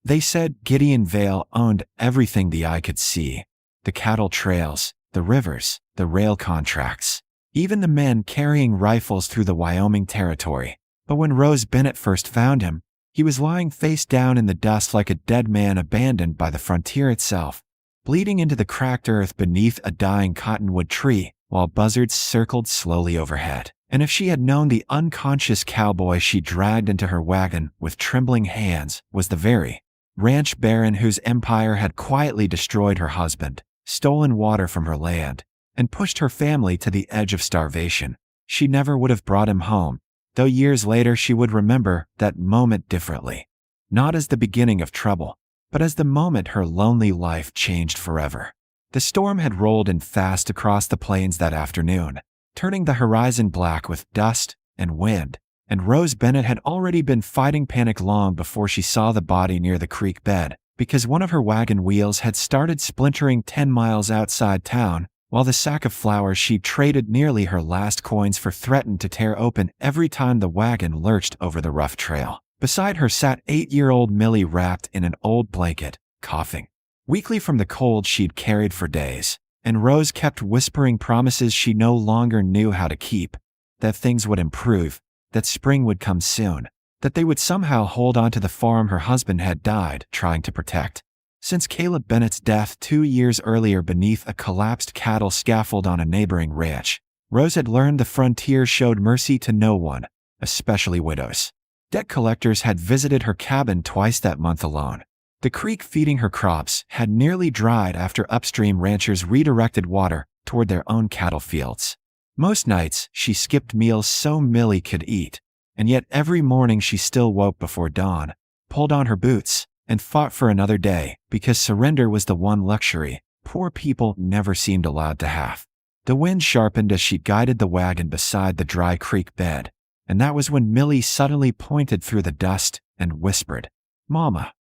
They said Gideon Vale owned everything the eye could see: the cattle trails, the rivers, the rail contracts, even the men carrying rifles through the Wyoming territory. But when Rose Bennett first found him, he was lying face down in the dust like a dead man abandoned by the frontier itself, bleeding into the cracked earth beneath a dying cottonwood tree, while buzzards circled slowly overhead. And if she had known the unconscious cowboy she dragged into her wagon with trembling hands was the very ranch baron whose empire had quietly destroyed her husband, stolen water from her land, and pushed her family to the edge of starvation, she never would have brought him home, though years later she would remember that moment differently. Not as the beginning of trouble, but as the moment her lonely life changed forever. The storm had rolled in fast across the plains that afternoon, turning the horizon black with dust and wind, and Rose Bennett had already been fighting panic long before she saw the body near the creek bed, because one of her wagon wheels had started splintering 10 miles outside town, while the sack of flour she'd traded nearly her last coins for threatened to tear open every time the wagon lurched over the rough trail. Beside her sat 8-year-old Millie wrapped in an old blanket, coughing weakly from the cold she'd carried for days, and Rose kept whispering promises she no longer knew how to keep: that things would improve, that spring would come soon, that they would somehow hold on to the farm her husband had died trying to protect. Since Caleb Bennett's death 2 years earlier beneath a collapsed cattle scaffold on a neighboring ranch, Rose had learned the frontier showed mercy to no one, especially widows. Debt collectors had visited her cabin twice that month alone. The creek feeding her crops had nearly dried after upstream ranchers redirected water toward their own cattle fields. Most nights, she skipped meals so Millie could eat, and yet every morning she still woke before dawn, pulled on her boots, and fought for another day, because surrender was the one luxury poor people never seemed allowed to have. The wind sharpened as she guided the wagon beside the dry creek bed, and that was when Millie suddenly pointed through the dust and whispered, "Mama,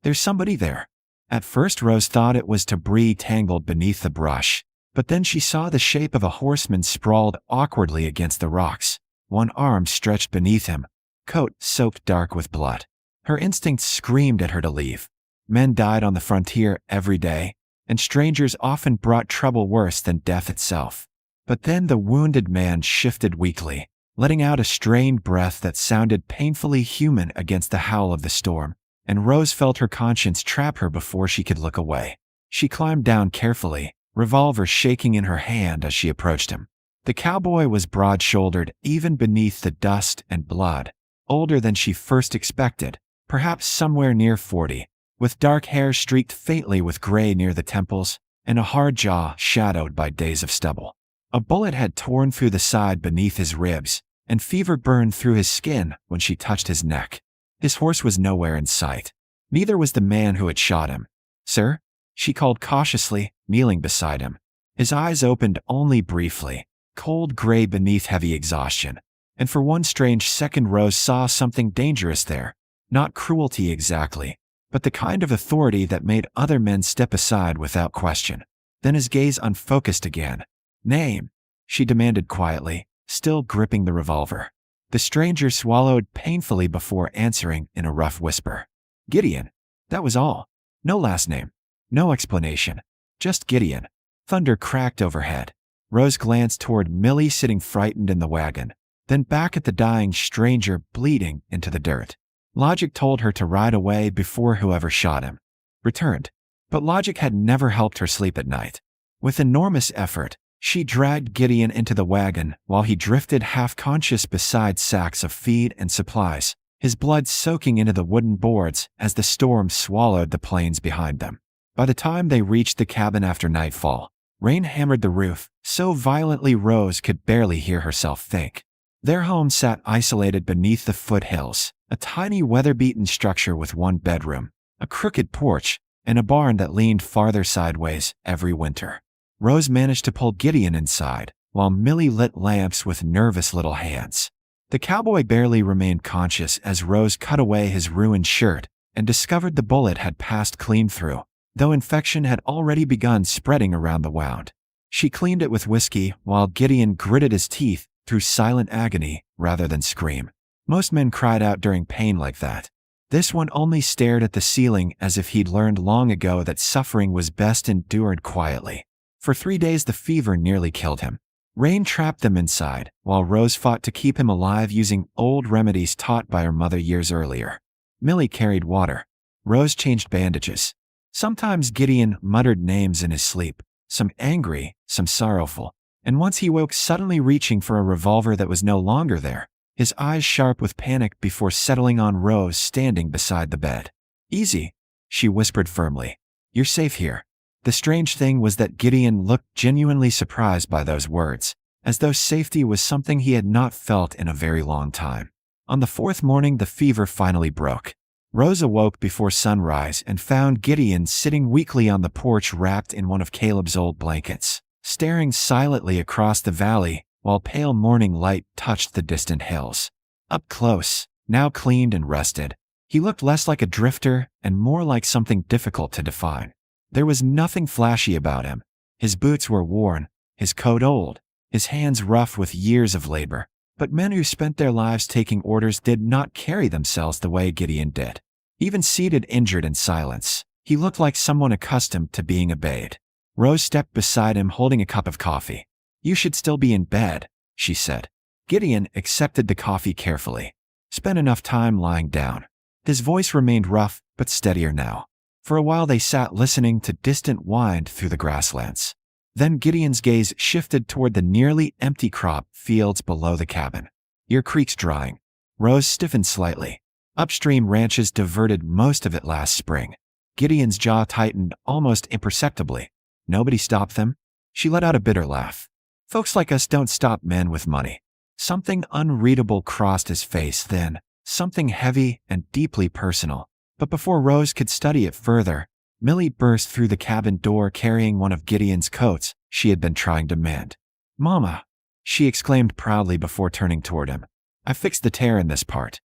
there's somebody there." At first Rose thought it was Debris tangled beneath the brush, but then she saw the shape of a horseman sprawled awkwardly against the rocks, one arm stretched beneath him, coat soaked dark with blood. Her instincts screamed at her to leave. Men died on the frontier every day, and strangers often brought trouble worse than death itself. But then the wounded man shifted weakly, letting out a strained breath that sounded painfully human against the howl of the storm, and Rose felt her conscience trap her before she could look away. She climbed down carefully, revolver shaking in her hand as she approached him. The cowboy was broad-shouldered, even beneath the dust and blood, older than she first expected, perhaps somewhere near 40, with dark hair streaked faintly with gray near the temples, and a hard jaw shadowed by days of stubble. A bullet had torn through the side beneath his ribs, and fever burned through his skin when she touched his neck. His horse was nowhere in sight. Neither was the man who had shot him. "Sir?" she called cautiously, kneeling beside him. His eyes opened only briefly, cold gray beneath heavy exhaustion, and for one strange second Rose saw something dangerous there. Not cruelty exactly, but the kind of authority that made other men step aside without question. Then his gaze unfocused again. "Name?" she demanded quietly, still gripping the revolver. The stranger swallowed painfully before answering in a rough whisper. "Gideon." That was all. No last name. No explanation. Just Gideon. Thunder cracked overhead. Rose glanced toward Millie sitting frightened in the wagon, then back at the dying stranger bleeding into the dirt. Logic told her to ride away before whoever shot him returned, but logic had never helped her sleep at night. With enormous effort, she dragged Gideon into the wagon while he drifted half-conscious beside sacks of feed and supplies, his blood soaking into the wooden boards as the storm swallowed the plains behind them. By the time they reached the cabin after nightfall, rain hammered the roof so violently Rose could barely hear herself think. Their home sat isolated beneath the foothills, a tiny weather-beaten structure with one bedroom, a crooked porch, and a barn that leaned farther sideways every winter. Rose managed to pull Gideon inside, while Millie lit lamps with nervous little hands. The cowboy barely remained conscious as Rose cut away his ruined shirt and discovered the bullet had passed clean through, though infection had already begun spreading around the wound. She cleaned it with whiskey while Gideon gritted his teeth through silent agony rather than scream. Most men cried out during pain like that. This one only stared at the ceiling as if he'd learned long ago that suffering was best endured quietly. For 3 days the fever nearly killed him. Rain trapped them inside, while Rose fought to keep him alive using old remedies taught by her mother years earlier. Millie carried water. Rose changed bandages. Sometimes Gideon muttered names in his sleep, some angry, some sorrowful, and once he woke suddenly reaching for a revolver that was no longer there, his eyes sharp with panic before settling on Rose standing beside the bed. "Easy," she whispered firmly. "You're safe here." The strange thing was that Gideon looked genuinely surprised by those words, as though safety was something he had not felt in a very long time. On the 4th morning the fever finally broke. Rose awoke before sunrise and found Gideon sitting weakly on the porch wrapped in one of Caleb's old blankets, staring silently across the valley while pale morning light touched the distant hills. Up close, now cleaned and rested, he looked less like a drifter and more like something difficult to define. There was nothing flashy about him. His boots were worn, his coat old, his hands rough with years of labor. But men who spent their lives taking orders did not carry themselves the way Gideon did. Even seated injured in silence, he looked like someone accustomed to being obeyed. Rose stepped beside him holding a cup of coffee. "You should still be in bed," she said. Gideon accepted the coffee carefully. "Spent enough time lying down." His voice remained rough, but steadier now. For a while they sat listening to distant wind through the grasslands. Then Gideon's gaze shifted toward the nearly empty crop fields below the cabin. "Your creek's drying." Rose stiffened slightly. Upstream ranches diverted most of it last spring. Gideon's jaw tightened almost imperceptibly. "Nobody stopped them?" She let out a bitter laugh. "Folks like us don't stop men with money." Something unreadable crossed his face then, something heavy and deeply personal. But before Rose could study it further, Millie burst through the cabin door carrying one of Gideon's coats she had been trying to mend. "Mama," she exclaimed proudly before turning toward him. "I fixed the tear in this part."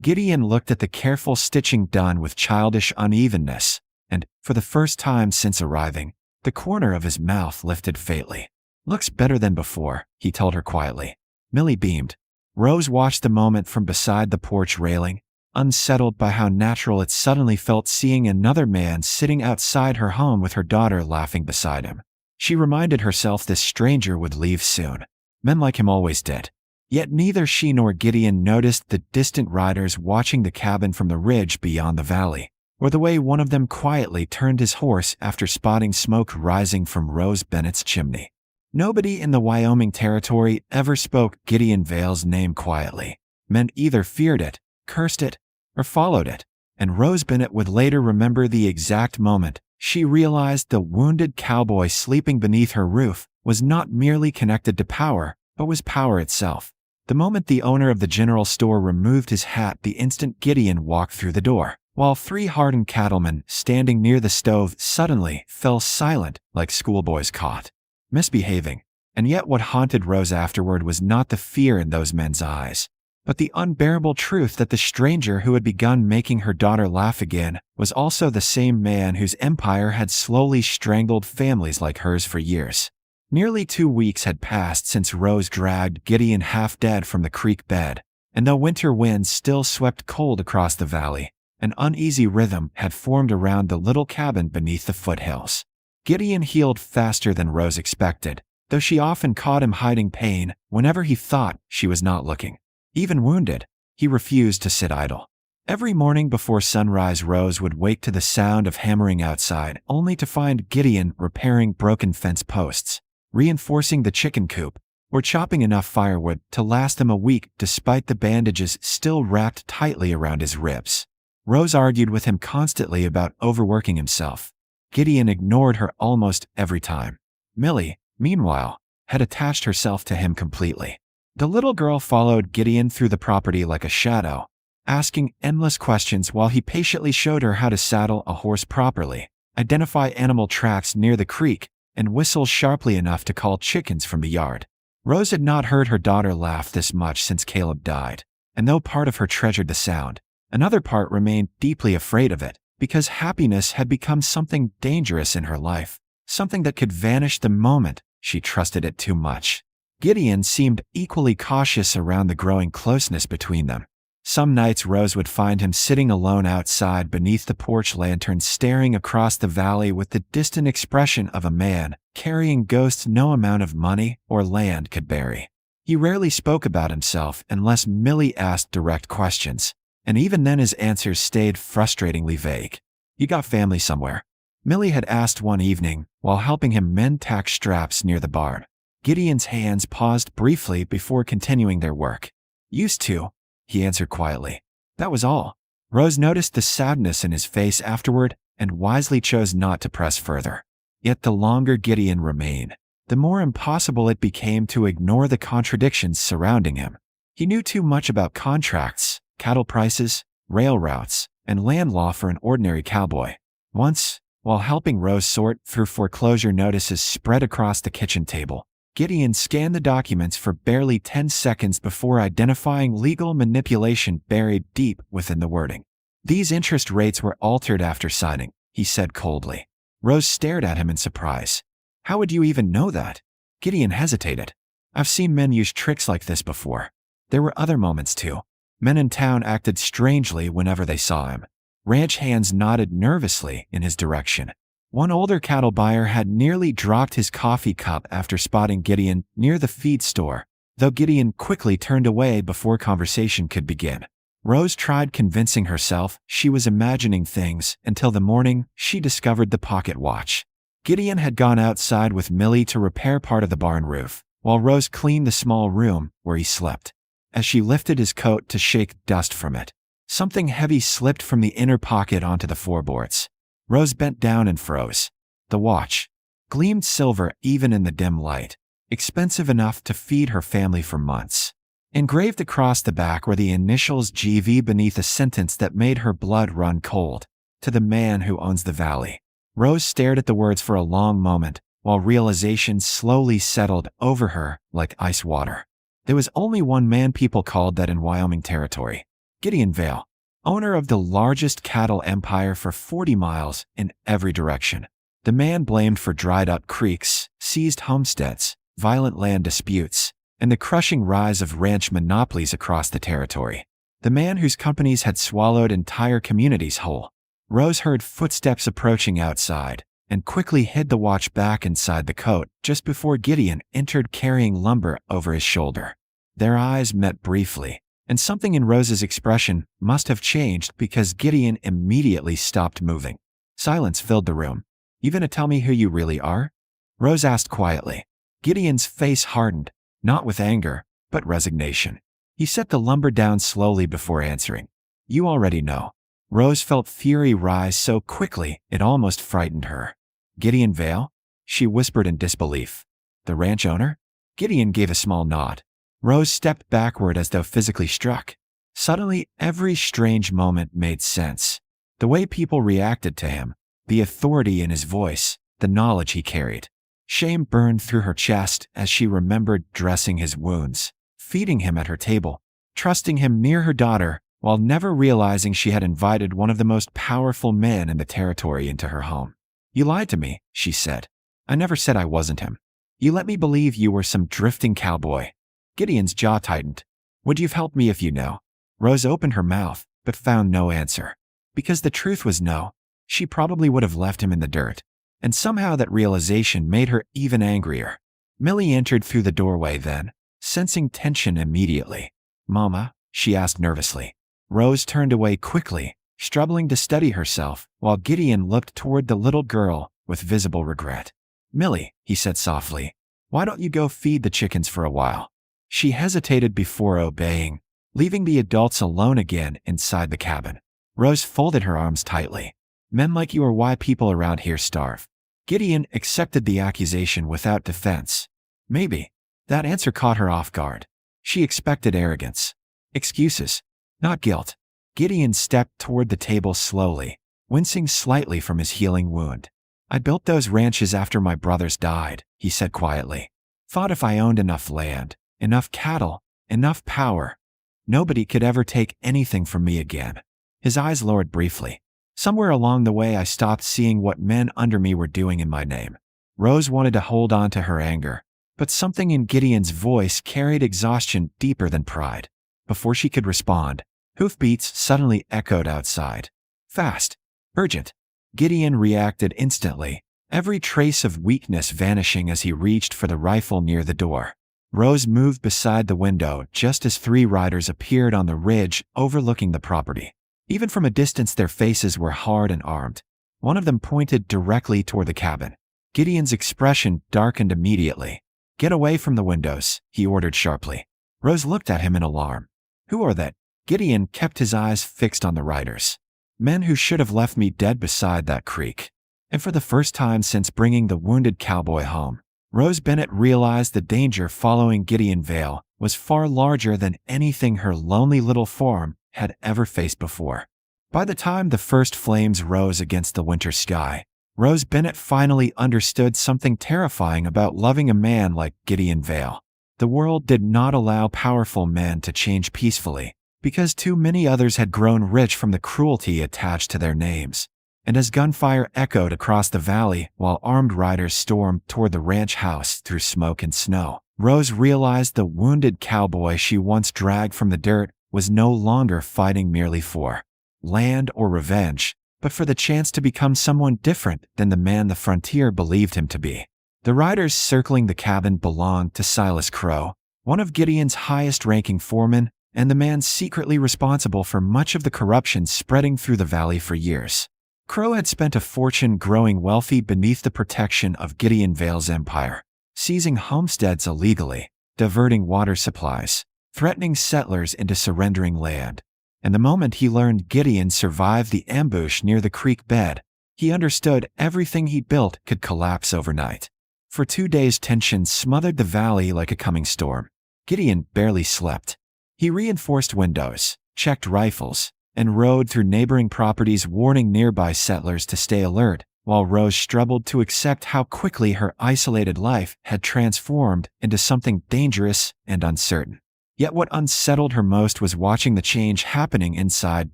Gideon looked at the careful stitching done with childish unevenness, and, for the first time since arriving, the corner of his mouth lifted faintly. "Looks better than before," he told her quietly. Millie beamed. Rose watched the moment from beside the porch railing, unsettled by how natural it suddenly felt seeing another man sitting outside her home with her daughter laughing beside him. She reminded herself this stranger would leave soon. Men like him always did. Yet neither she nor Gideon noticed the distant riders watching the cabin from the ridge beyond the valley, or the way one of them quietly turned his horse after spotting smoke rising from Rose Bennett's chimney. Nobody in the Wyoming territory ever spoke Gideon Vale's name quietly. Men either feared it, cursed it, or followed it, and Rose Bennett would later remember the exact moment she realized the wounded cowboy sleeping beneath her roof was not merely connected to power, but was power itself. The moment the owner of the general store removed his hat the instant Gideon walked through the door, while 3 hardened cattlemen standing near the stove suddenly fell silent like schoolboys caught misbehaving. And yet what haunted Rose afterward was not the fear in those men's eyes, but the unbearable truth that the stranger who had begun making her daughter laugh again was also the same man whose empire had slowly strangled families like hers for years. Nearly 2 weeks had passed since Rose dragged Gideon half dead from the creek bed, and though winter winds still swept cold across the valley, an uneasy rhythm had formed around the little cabin beneath the foothills. Gideon healed faster than Rose expected, though she often caught him hiding pain whenever he thought she was not looking. Even wounded, he refused to sit idle. Every morning before sunrise Rose would wake to the sound of hammering outside, only to find Gideon repairing broken fence posts, reinforcing the chicken coop, or chopping enough firewood to last them a week despite the bandages still wrapped tightly around his ribs. Rose argued with him constantly about overworking himself. Gideon ignored her almost every time. Millie, meanwhile, had attached herself to him completely. The little girl followed Gideon through the property like a shadow, asking endless questions while he patiently showed her how to saddle a horse properly, identify animal tracks near the creek, and whistle sharply enough to call chickens from the yard. Rose had not heard her daughter laugh this much since Caleb died, and though part of her treasured the sound, another part remained deeply afraid of it, because happiness had become something dangerous in her life, something that could vanish the moment she trusted it too much. Gideon seemed equally cautious around the growing closeness between them. Some nights Rose would find him sitting alone outside beneath the porch lantern, staring across the valley with the distant expression of a man carrying ghosts no amount of money or land could bury. He rarely spoke about himself unless Millie asked direct questions, and even then his answers stayed frustratingly vague. "You got family somewhere?" Millie had asked one evening while helping him mend tack straps near the barn. Gideon's hands paused briefly before continuing their work. "Used to," he answered quietly. That was all. Rose noticed the sadness in his face afterward and wisely chose not to press further. Yet the longer Gideon remained, the more impossible it became to ignore the contradictions surrounding him. He knew too much about contracts, cattle prices, rail routes, and land law for an ordinary cowboy. Once, while helping Rose sort through foreclosure notices spread across the kitchen table, Gideon scanned the documents for barely 10 seconds before identifying legal manipulation buried deep within the wording. "These interest rates were altered after signing," he said coldly. Rose stared at him in surprise. "How would you even know that?" Gideon hesitated. "I've seen men use tricks like this before." There were other moments too. Men in town acted strangely whenever they saw him. Ranch hands nodded nervously in his direction. One older cattle buyer had nearly dropped his coffee cup after spotting Gideon near the feed store, though Gideon quickly turned away before conversation could begin. Rose tried convincing herself she was imagining things until the morning she discovered the pocket watch. Gideon had gone outside with Millie to repair part of the barn roof, while Rose cleaned the small room where he slept. As she lifted his coat to shake dust from it, something heavy slipped from the inner pocket onto the floorboards. Rose bent down and froze. The watch gleamed silver even in the dim light, expensive enough to feed her family for months. Engraved across the back were the initials GV beneath a sentence that made her blood run cold. "To the man who owns the valley." Rose stared at the words for a long moment, while realization slowly settled over her like ice water. There was only one man people called that in Wyoming territory: Gideon Vale, owner of the largest cattle empire for 40 miles in every direction. The man blamed for dried-up creeks, seized homesteads, violent land disputes, and the crushing rise of ranch monopolies across the territory. The man whose companies had swallowed entire communities whole. Rose heard footsteps approaching outside and quickly hid the watch back inside the coat just before Gideon entered carrying lumber over his shoulder. Their eyes met briefly, and something in Rose's expression must have changed because Gideon immediately stopped moving. Silence filled the room. "You gonna tell me who you really are?" Rose asked quietly. Gideon's face hardened, not with anger, but resignation. He set the lumber down slowly before answering. "You already know." Rose felt fury rise so quickly it almost frightened her. "Gideon Vale?" she whispered in disbelief. "The ranch owner?" Gideon gave a small nod. Rose stepped backward as though physically struck. Suddenly, every strange moment made sense. The way people reacted to him, the authority in his voice, the knowledge he carried. Shame burned through her chest as she remembered dressing his wounds, feeding him at her table, trusting him near her daughter, while never realizing she had invited one of the most powerful men in the territory into her home. "You lied to me," she said. "I never said I wasn't him. You let me believe you were some drifting cowboy." Gideon's jaw tightened. "Would you have helped me if you know?" Rose opened her mouth, but found no answer. Because the truth was no, she probably would have left him in the dirt. And somehow that realization made her even angrier. Millie entered through the doorway then, sensing tension immediately. "Mama?" she asked nervously. Rose turned away quickly, struggling to steady herself, while Gideon looked toward the little girl with visible regret. "Millie," he said softly, "why don't you go feed the chickens for a while?" She hesitated before obeying, leaving the adults alone again inside the cabin. Rose folded her arms tightly. "Men like you are why people around here starve." Gideon accepted the accusation without defense. Maybe. That answer caught her off guard. She expected arrogance. Excuses, not guilt. Gideon stepped toward the table slowly, wincing slightly from his healing wound. "I built those ranches after my brothers died," he said quietly. "Thought if I owned enough land, enough cattle, enough power, nobody could ever take anything from me again." His eyes lowered briefly. "Somewhere along the way I stopped seeing what men under me were doing in my name." Rose wanted to hold on to her anger, but something in Gideon's voice carried exhaustion deeper than pride. Before she could respond, Hoofbeats suddenly echoed outside. Fast. Urgent. Gideon reacted instantly, every trace of weakness vanishing as he reached for the rifle near the door. Rose moved beside the window just as 3 riders appeared on the ridge overlooking the property. Even from a distance their faces were hard and armed. One of them pointed directly toward the cabin. Gideon's expression darkened immediately. "Get away from the windows," he ordered sharply. Rose looked at him in alarm. "Who are that?" Gideon kept his eyes fixed on the riders. "Men who should have left me dead beside that creek." And for the first time since bringing the wounded cowboy home, Rose Bennett realized the danger following Gideon Vale was far larger than anything her lonely little farm had ever faced before. By the time the first flames rose against the winter sky, Rose Bennett finally understood something terrifying about loving a man like Gideon Vale. The world did not allow powerful men to change peacefully, because too many others had grown rich from the cruelty attached to their names. And as gunfire echoed across the valley while armed riders stormed toward the ranch house through smoke and snow, Rose realized the wounded cowboy she once dragged from the dirt was no longer fighting merely for land or revenge, but for the chance to become someone different than the man the frontier believed him to be. The riders circling the cabin belonged to Silas Crow, one of Gideon's highest-ranking foremen, and the man secretly responsible for much of the corruption spreading through the valley for years. Crow had spent a fortune growing wealthy beneath the protection of Gideon Vale's empire, seizing homesteads illegally, diverting water supplies, threatening settlers into surrendering land. And the moment he learned Gideon survived the ambush near the creek bed, he understood everything he built could collapse overnight. For 2 days tension smothered the valley like a coming storm. Gideon barely slept. He reinforced windows, checked rifles, and rode through neighboring properties warning nearby settlers to stay alert, while Rose struggled to accept how quickly her isolated life had transformed into something dangerous and uncertain. Yet what unsettled her most was watching the change happening inside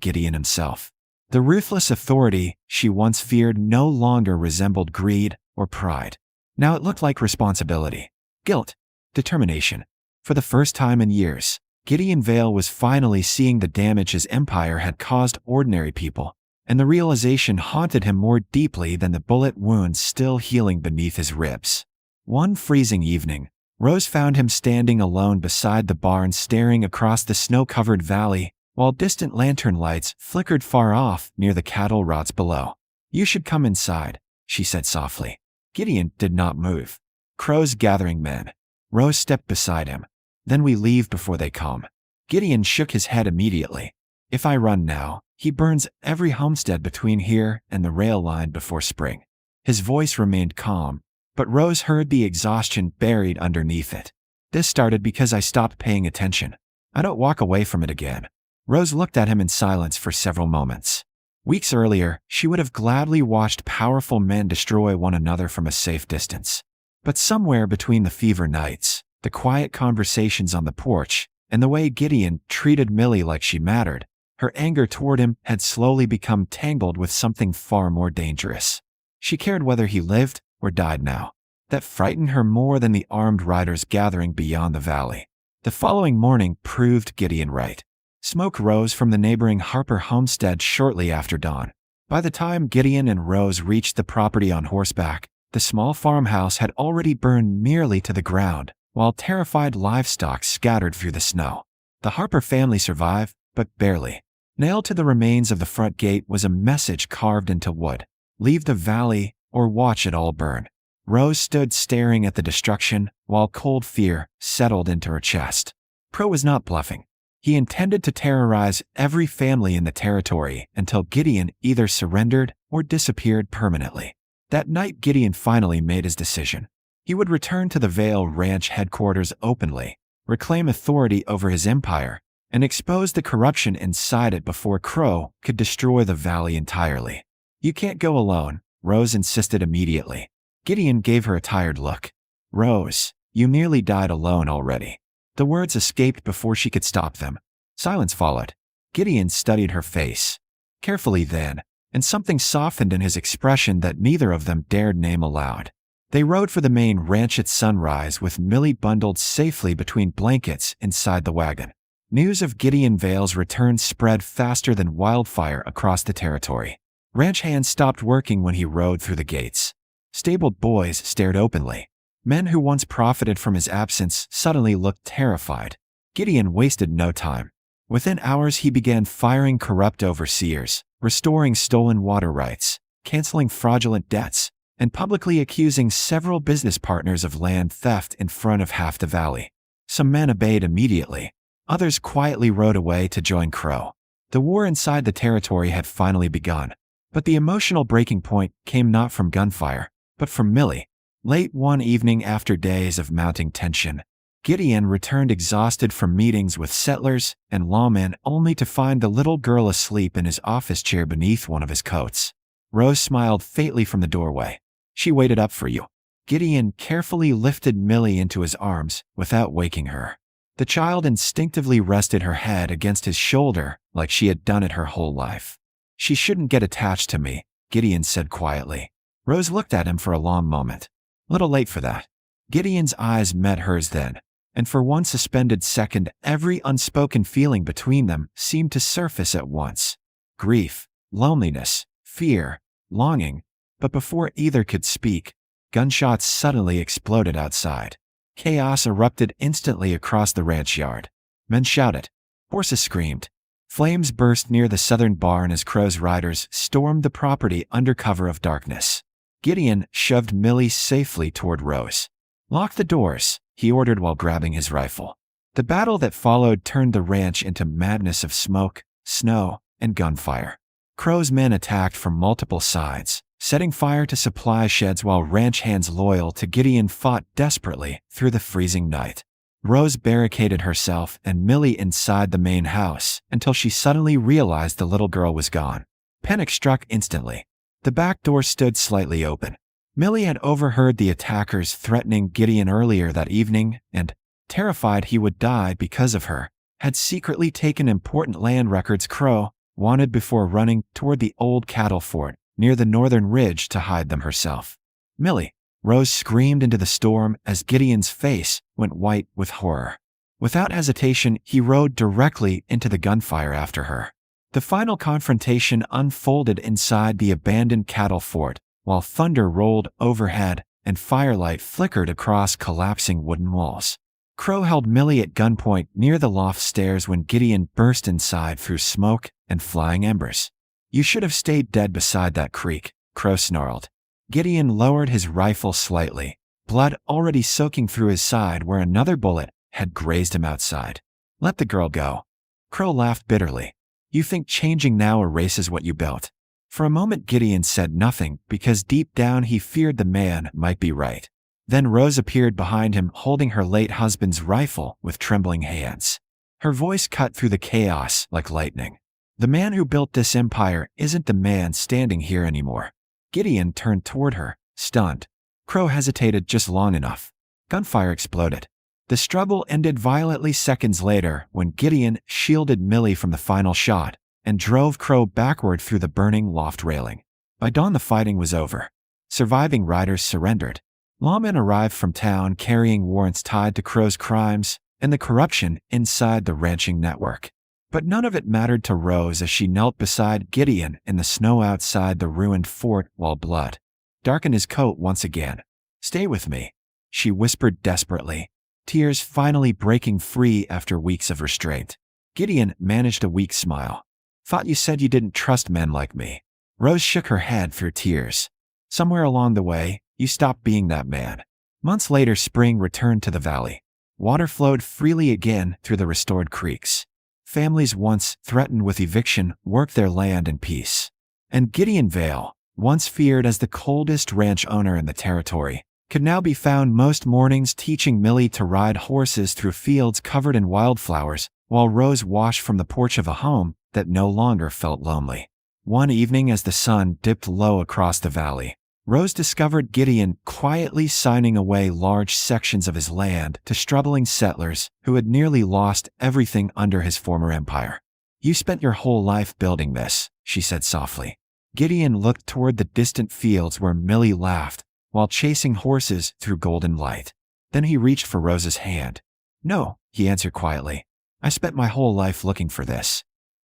Gideon himself. The ruthless authority she once feared no longer resembled greed or pride. Now it looked like responsibility, guilt, determination. For the first time in years, Gideon Vale was finally seeing the damage his empire had caused ordinary people, and the realization haunted him more deeply than the bullet wounds still healing beneath his ribs. One freezing evening, Rose found him standing alone beside the barn staring across the snow-covered valley, while distant lantern lights flickered far off near the cattle rods below. "You should come inside," she said softly. Gideon did not move. "Crow's gathering men." Rose stepped beside him. "Then we leave before they come." Gideon shook his head immediately. "If I run now, he burns every homestead between here and the rail line before spring." His voice remained calm, but Rose heard the exhaustion buried underneath it. "This started because I stopped paying attention. I don't walk away from it again." Rose looked at him in silence for several moments. Weeks earlier, she would have gladly watched powerful men destroy one another from a safe distance. But somewhere between the fever nights, the quiet conversations on the porch, and the way Gideon treated Millie like she mattered, her anger toward him had slowly become tangled with something far more dangerous. She cared whether he lived or died now. That frightened her more than the armed riders gathering beyond the valley. The following morning proved Gideon right. Smoke rose from the neighboring Harper homestead shortly after dawn. By the time Gideon and Rose reached the property on horseback, the small farmhouse had already burned nearly to the ground, while terrified livestock scattered through the snow. The Harper family survived, but barely. Nailed to the remains of the front gate was a message carved into wood: "Leave the valley, or watch it all burn." Rose stood staring at the destruction, while cold fear settled into her chest. Crow was not bluffing. He intended to terrorize every family in the territory until Gideon either surrendered or disappeared permanently. That night Gideon finally made his decision. He would return to the Vale Ranch headquarters openly, reclaim authority over his empire, and expose the corruption inside it before Crow could destroy the valley entirely. "You can't go alone," Rose insisted immediately. Gideon gave her a tired look. "Rose, you nearly died alone already." The words escaped before she could stop them. Silence followed. Gideon studied her face carefully then, and something softened in his expression that neither of them dared name aloud. They rode for the main ranch at sunrise with Millie bundled safely between blankets inside the wagon. News of Gideon Vale's return spread faster than wildfire across the territory. Ranch hands stopped working when he rode through the gates. Stabled boys stared openly. Men who once profited from his absence suddenly looked terrified. Gideon wasted no time. Within hours he began firing corrupt overseers, restoring stolen water rights, canceling fraudulent debts, and publicly accusing several business partners of land theft in front of half the valley. Some men obeyed immediately. Others quietly rode away to join Crow. The war inside the territory had finally begun. But the emotional breaking point came not from gunfire, but from Millie. Late one evening after days of mounting tension, Gideon returned exhausted from meetings with settlers and lawmen only to find the little girl asleep in his office chair beneath one of his coats. Rose smiled faintly from the doorway. "She waited up for you." Gideon carefully lifted Millie into his arms without waking her. The child instinctively rested her head against his shoulder like she had done it her whole life. "She shouldn't get attached to me," Gideon said quietly. Rose looked at him for a long moment. Little late for that. Gideon's eyes met hers then, and for one suspended second every unspoken feeling between them seemed to surface at once. Grief, loneliness, fear, longing. But before either could speak, gunshots suddenly exploded outside. Chaos erupted instantly across the ranch yard. Men shouted. Horses screamed. Flames burst near the southern barn as Crow's riders stormed the property under cover of darkness. Gideon shoved Millie safely toward Rose. "Lock the doors," he ordered while grabbing his rifle. The battle that followed turned the ranch into madness of smoke, snow, and gunfire. Crow's men attacked from multiple sides, setting fire to supply sheds while ranch hands loyal to Gideon fought desperately through the freezing night. Rose barricaded herself and Millie inside the main house until she suddenly realized the little girl was gone. Panic struck instantly. The back door stood slightly open. Millie had overheard the attackers threatening Gideon earlier that evening and, terrified he would die because of her, had secretly taken important land records Crow wanted before running toward the old cattle fort near the northern ridge to hide them herself. "Millie!" Rose screamed into the storm as Gideon's face went white with horror. Without hesitation, he rode directly into the gunfire after her. The final confrontation unfolded inside the abandoned cattle fort, while thunder rolled overhead and firelight flickered across collapsing wooden walls. Crow held Millie at gunpoint near the loft stairs when Gideon burst inside through smoke and flying embers. "You should have stayed dead beside that creek," Crow snarled. Gideon lowered his rifle slightly, blood already soaking through his side where another bullet had grazed him outside. "Let the girl go." Crow laughed bitterly. "You think changing now erases what you built?" For a moment Gideon said nothing because deep down he feared the man might be right. Then Rose appeared behind him holding her late husband's rifle with trembling hands. Her voice cut through the chaos like lightning. "The man who built this empire isn't the man standing here anymore." Gideon turned toward her, stunned. Crow hesitated just long enough. Gunfire exploded. The struggle ended violently seconds later when Gideon shielded Millie from the final shot and drove Crow backward through the burning loft railing. By dawn the fighting was over. Surviving riders surrendered. Lawmen arrived from town carrying warrants tied to Crow's crimes and the corruption inside the ranching network. But none of it mattered to Rose as she knelt beside Gideon in the snow outside the ruined fort while blood darkened his coat once again. "Stay with me," she whispered desperately, tears finally breaking free after weeks of restraint. Gideon managed a weak smile. "Thought you said you didn't trust men like me." Rose shook her head through tears. "Somewhere along the way, you stopped being that man." Months later, spring returned to the valley. Water flowed freely again through the restored creeks. Families once threatened with eviction worked their land in peace. And Gideon Vale, once feared as the coldest ranch owner in the territory, could now be found most mornings teaching Millie to ride horses through fields covered in wildflowers, while Rose watched from the porch of a home that no longer felt lonely. One evening as the sun dipped low across the valley, Rose discovered Gideon quietly signing away large sections of his land to struggling settlers who had nearly lost everything under his former empire. "You spent your whole life building this," she said softly. Gideon looked toward the distant fields where Millie laughed while chasing horses through golden light. Then he reached for Rose's hand. "No," he answered quietly. I spent my whole life looking for this.